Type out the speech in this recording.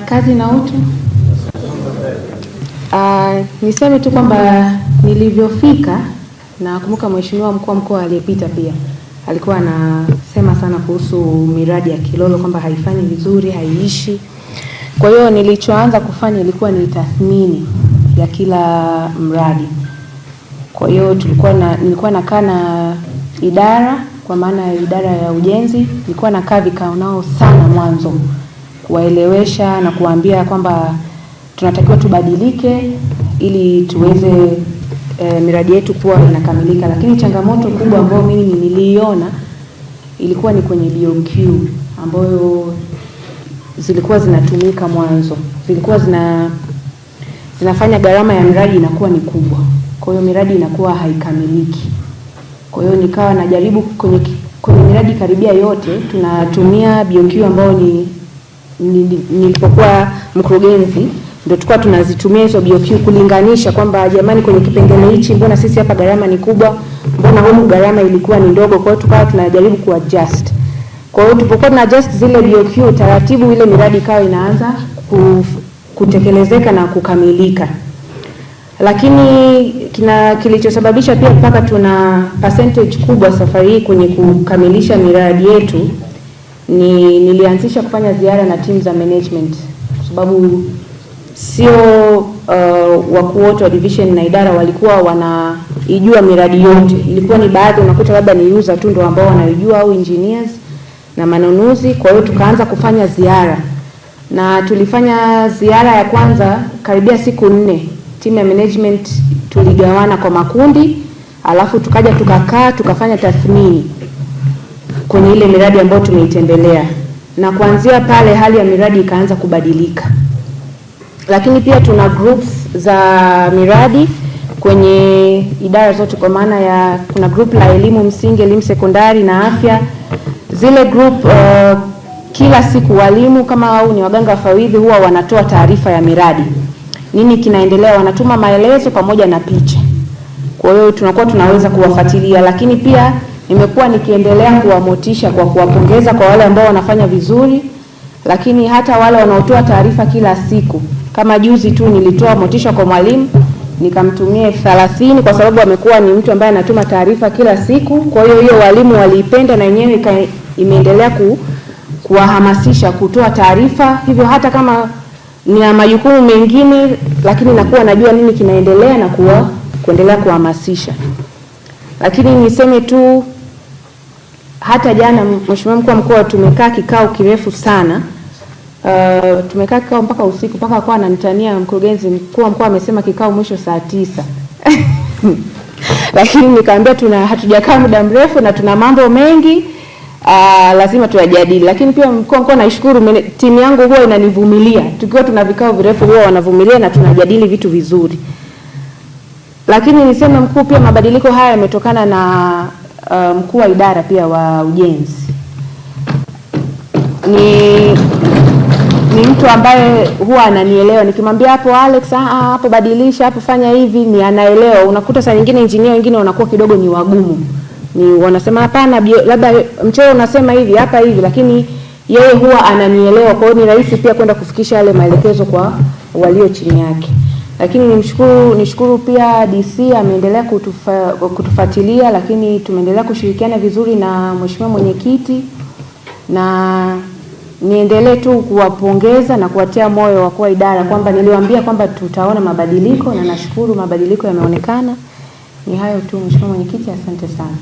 Kazi na utu. Niseme tu kwamba nilivyofika, na kumbuka Mheshimiwa mkuu wa mkoa aliyepita pia alikuwa anasema sana kuhusu miradi ya Kilolo kwamba haifanyi vizuri, haiishi. Kwa hiyo nilichoanza kufanya ilikuwa ni tathmini ya kila mradi. Kwa hiyo nilikuwa nakaa na idara, kwa maana ya idara ya ujenzi, nilikuwa nakaa vikao nao sana mwanzo, kuwaelewesha na kuambia kwamba tunatakiwa tubadilike ili tuweze miradi yetu kuwa inakamilika. Lakini changamoto kubwa ambayo mimi niliiona ilikuwa ni kwenye BOQ ambayo zilikuwa zinatumika mwanzo. Zilikuwa zinafanya gharama ya miradi inakuwa ni kubwa. Kwa hiyo miradi inakuwa haikamiliki. Kwa hiyo nikawa najaribu kwenye miradi karibia yote tunatumia BOQ ambayo nilipokuwa mkurugenzi ndio tulikuwa tunazitumia hizo BOQ kulinganisha kwamba jamani, kwenye kipengele hichi mbona sisi hapa gharama ni kubwa, mbona huko gharama ilikuwa ni ndogo. Kwa hiyo tukawa tunajaribu kuadjust. Kwa hiyo tulipokuwa tuna adjust zile BOQ, taratibu ile miradi ikawa inaanza kutekelezeka na kukamilika. Lakini kilichosababisha pia mpaka tuna percentage kubwa safari hii kwenye kukamilisha miradi yetu nilianzisha kufanya ziara na timu za management, kwa sababu sio wakuu wote wa division na idara walikuwa wanaijua miradi yote. Ilikuwa ni baadhi, unakuta labda ni user tu ndio ambao wanaijua au engineers na manunuzi. Kwa hiyo tukaanza kufanya ziara, na tulifanya ziara ya kwanza karibia siku 4. Timu ya management tuligawana kwa makundi, alafu tukaja tukakaa tukafanya tathmini kwenye ile miradi ambayo tumeitembelea, na kuanzia pale hali ya miradi ikaanza kubadilika. Lakini pia tuna groups za miradi kwenye idara zote, kwa maana ya kuna group la elimu msingi, elimu sekondari na afya. Zile group kila siku walimu kama au ni waganga wafawidhi huwa wanatoa taarifa ya miradi, nini kinaendelea, wanatuma maelezo pamoja na picha. Kwa hiyo tunakuwa tunaweza kuwafuatilia. Lakini pia nimekuwa nikiendelea kuwamotisha kwa kuwapongeza kwa wale ambao wanafanya vizuri, lakini hata wale wanaotoa taarifa kila siku. Kama juzi tu nilitoa motisha kwa mwalimu, nikamtumia 30 kwa sababu amekuwa ni mtu ambaye anatuma taarifa kila siku. Kwa hiyo hiyo walimu waliipenda, na yenyewe imeendelea kuwahamasisha kutoa taarifa. Hivyo hata kama nina majukumu mengine, lakini nakuwa najua nini kinaendelea na kuendelea kuhamasisha. Lakini niseme tu, hata jana Mheshimiwa mkuu wa mkoa tumekaa kikao kirefu sana. Tumekaa kikao mpaka usiku, mpaka kwa ananitania mkurugenzi mkuu wa mkoa amesema kikao mwisho saa 9. Lakini nikamwambia hatujakaa muda mrefu na tuna mambo mengi lazima tuyajadili. Lakini pia mkuu wa mkoa, naishukuru timu yangu huwa inanivumilia. Tukiwa tuna vikao virefu huwa wanavumilia na tunajadili vitu vizuri. Lakini niseme mkuu, pia mabadiliko haya yametokana na mkuu wa idara pia wa ujenzi. Ni mtu ambaye huwa ananielewa. Nikimwambia hapo Alex, hapo badilisha, hapo fanya hivi, ni anaelewa. Unakuta saa nyingine engineer wengine wanakuwa kidogo ni wagumu. Wanasema hapana, labda mchoro unasema hivi, hapa hivi, lakini yeye huwa ananielewa. Kwa hiyo ni rahisi pia kwenda kufikisha yale maelekezo kwa walio chini yake. Lakini nishukuru pia DC ameendelea kutufuatilia, lakini tumeendelea kushirikiana vizuri na Mheshimiwa mwenyekiti, na niendelee tu kuwapongeza na kuwatia moyo wakuu wa idara kwamba niliwaambia kwamba tutaona mabadiliko, na nashukuru mabadiliko yameonekana. Ni hayo tu Mheshimiwa mwenyekiti, asante sana.